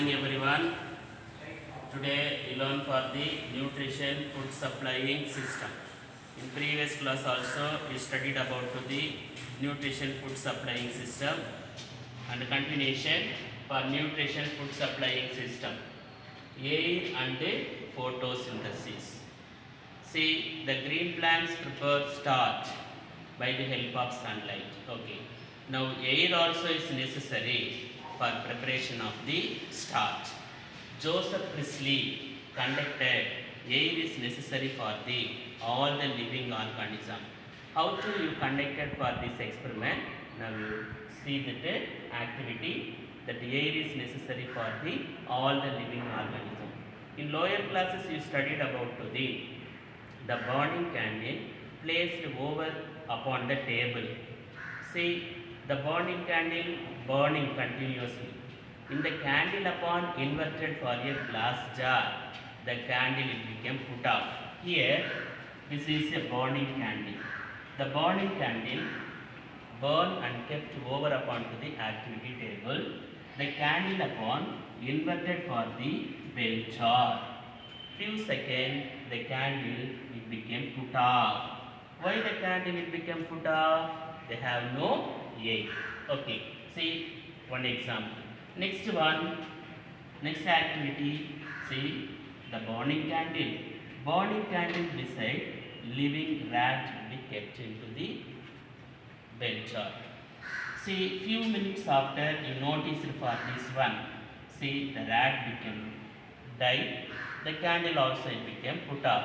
morning everyone. Today we learn for the nutrition food supplying system. In previous class also we studied about the nutrition food supplying system and continuation for nutrition food supplying system. Air and photosynthesis. See, the green plants prepare starch by the help of sunlight. Okay. Now air also is necessary for preparation of the starch. Joseph Priestley conducted air is necessary for the all the living organism. How to you conducted for this experiment? Now you see that activity that air is necessary for the all the living organism. In lower classes you studied about the burning candle placed over upon the table. See, the burning candle burning continuously. In the candle upon inverted for a glass jar, the candle became put off. Here, this is a burning candle. The burning candle burned and kept over upon to the activity table. The candle upon inverted for the bell jar. Few seconds, the candle it became put off. Why the candle it became put off? They have no air. Okay, see one example. Next one, next activity, see the burning candle. Burning candle beside living rat will be kept into the bell jar. See, few minutes after you notice for this one, see the rat became died. The candle also it became put off.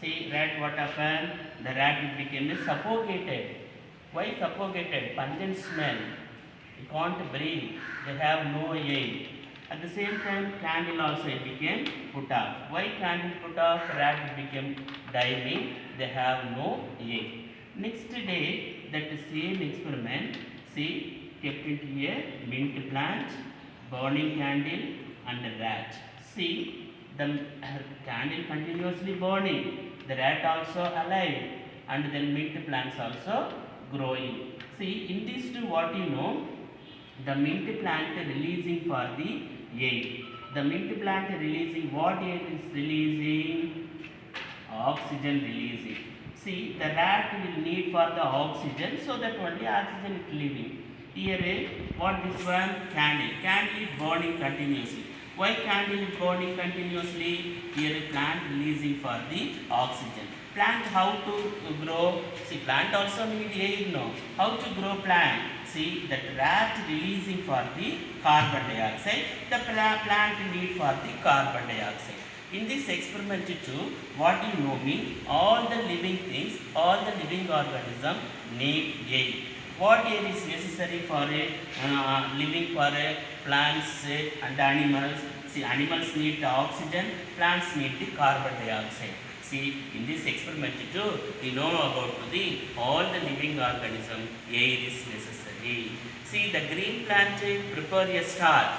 See rat what happened? The rat it became suffocated. Why suffocated? Pungent smell. You can't breathe. They have no air. At the same time, candle also it became put off. Why candle put off? Rat became diving. They have no air. Next day, that same experiment, see, kept into a mint plant, burning candle, and a rat. See, the candle continuously burning. The rat also alive, and then mint plants also growing. See, in these two, what you know? The mint plant releasing for the air. The mint plant releasing what air is releasing? Oxygen releasing. See, the rat will need for the oxygen, so that only oxygen is leaving. Here, what this one? Candle. Candle is burning continuously. Why candle is burning continuously? Here a plant releasing for the oxygen. Plant how to grow? See, plant also need air, no? How to grow plant? See, that rat releasing for the carbon dioxide, the plant need for the carbon dioxide. In this experiment too, what you know mean, all the living things, all the living organism need air. What air is necessary for a living for a plants and animals? See, animals need the oxygen, plants need the carbon dioxide. See, in this experiment too, we know about all the living organism, air is necessary. See, the green plant prepare a starch.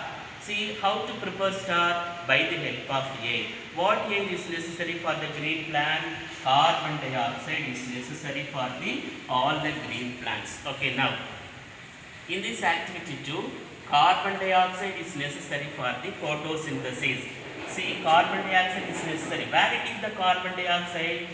See, how to prepare starch? By the help of air. What air is necessary for the green plant? Carbon dioxide is necessary for all the green plants. Okay, now, in this activity too, carbon dioxide is necessary for the photosynthesis. See, carbon dioxide is necessary. Where it is the carbon dioxide?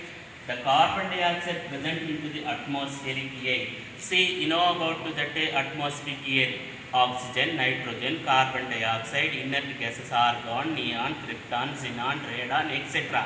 The carbon dioxide present into the atmospheric air. See, you know about that atmospheric air. Oxygen, nitrogen, carbon dioxide, inert gases, argon, neon, krypton, xenon, radon, etc.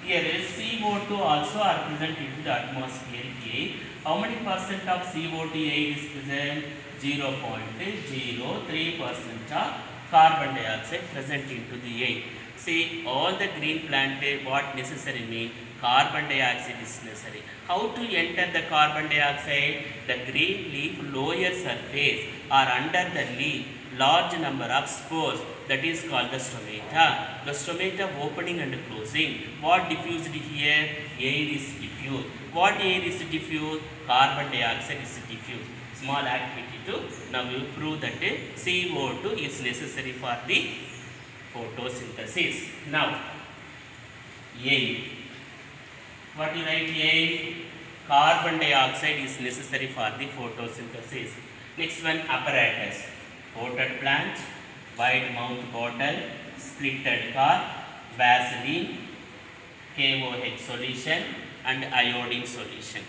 Here is CO2 also are present into the atmospheric air. How many percent of CO2 air is present? 0.03% of carbon dioxide present into the air. See, all the green plant, what necessary mean? Carbon dioxide is necessary. How to enter the carbon dioxide? The green leaf lower surface or under the leaf, large number of spores, that is called the stomata. The stomata opening and closing. What diffused here? Air is diffused. What air is diffused? Carbon dioxide is diffused. Small activity too. Now we prove that CO2 is necessary for the photosynthesis. Now, air. What you write air? Carbon dioxide is necessary for the photosynthesis. Next one, apparatus. Potted plant, wide mouth bottle, splitted cork, Vaseline, KOH solution and iodine solution.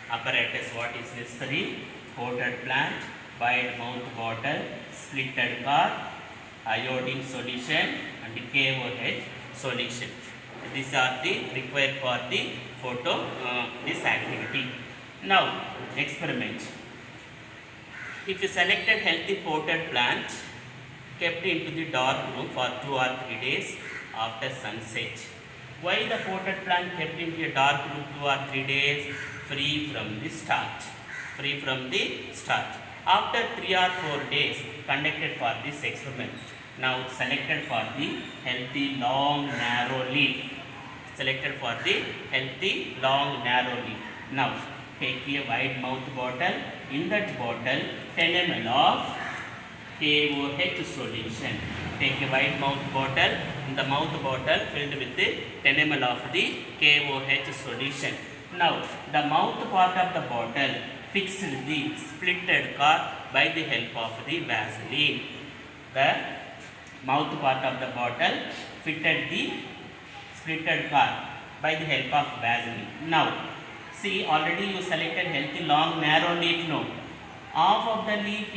Apparatus what is necessary? Potted plant, wide mouth bottle, splitted cork, iodine solution and KOH solution. These are the required for the this activity. Now experiment. If you selected healthy potted plant, kept into the dark room for 2 or 3 days after sunset. Why the potted plant kept into a dark room 2 or 3 days? Free from the starch. Free from the starch. After 3 or 4 days, conducted for this experiment. Now selected for the healthy long narrow leaf. Selected for the healthy long narrow leaf. Now take a wide mouth bottle. In that bottle 10 ml of KOH solution. Take a wide mouth bottle. In the mouth bottle filled with the 10 ml of the KOH solution. Now the mouth part of the bottle fixed the splitted cork by the help of the Vaseline. The mouth part of the bottle fitted the splitted cork by the help of Vaseline. Now see, already you selected healthy long narrow leaf now. Half of the leaf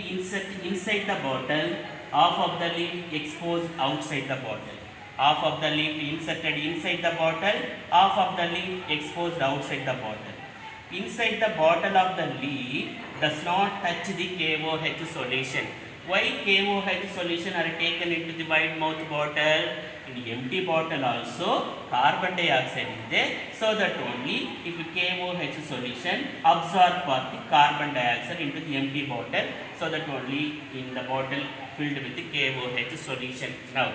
inside the bottle, half of the leaf exposed outside the bottle. Half of the leaf inserted inside the bottle, half of the leaf exposed outside the bottle. Inside the bottle of the leaf does not touch the KOH solution. Why KOH solution are taken into the wide mouth bottle? In empty bottle also carbon dioxide is there, so that only if KOH solution absorb the carbon dioxide into the empty bottle, so that only in the bottle filled with the KOH solution. Now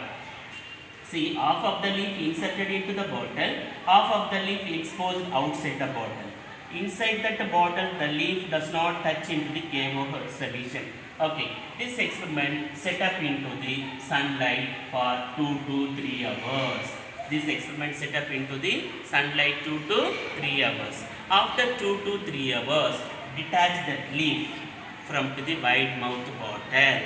see, half of the leaf inserted into the bottle, half of the leaf exposed outside the bottle. Inside that bottle the leaf does not touch into the KOH solution. Okay, this experiment set up into the sunlight for 2 to 3 hours. This experiment set up into the sunlight 2 to 3 hours. After 2 to 3 hours, detach that leaf from the wide mouth bottle.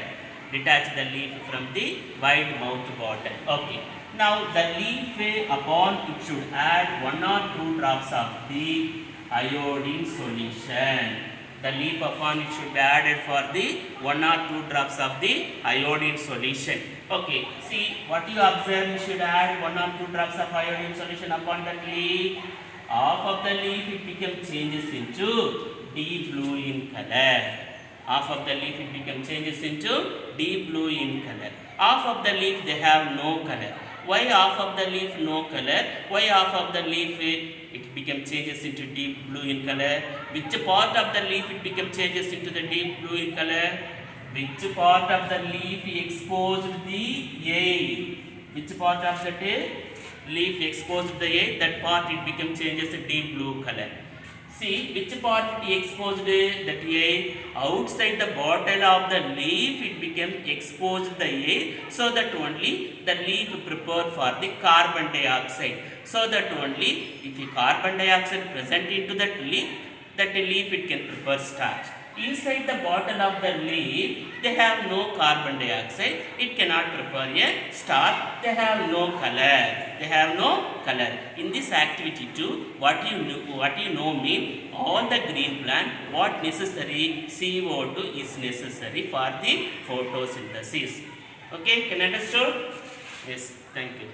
Detach the leaf from the wide mouth bottle. Okay. Now the leaf upon it should add 1 or 2 drops of the iodine solution. The leaf upon it should be added for the 1 or 2 drops of the iodine solution. Okay, see what you observe, you should add 1 or 2 drops of iodine solution upon that leaf. Half of the leaf it becomes changes into deep blue in color. Half of the leaf it becomes changes into deep blue in color. Half of the leaf they have no color. Why half of the leaf no color? Why half of the leaf it becomes changes into deep blue in color? Which part of the leaf it becomes changes into the deep blue in color? Which part of the leaf exposed the air? Which part of the leaf exposed the air? That part it becomes changes to deep blue color. See which part it exposed that air? Outside the bottle of the leaf it became exposed the air, so that only the leaf prepared for the carbon dioxide. So that only if the carbon dioxide present into that leaf it can prepare starch. Inside the bottle of the leaf they have no carbon dioxide, it cannot prepare a starch, they have no color. They have no color. In this activity too, what you know mean all the green plant what necessary CO2 is necessary for the photosynthesis. Okay, can you understand? Yes, thank you.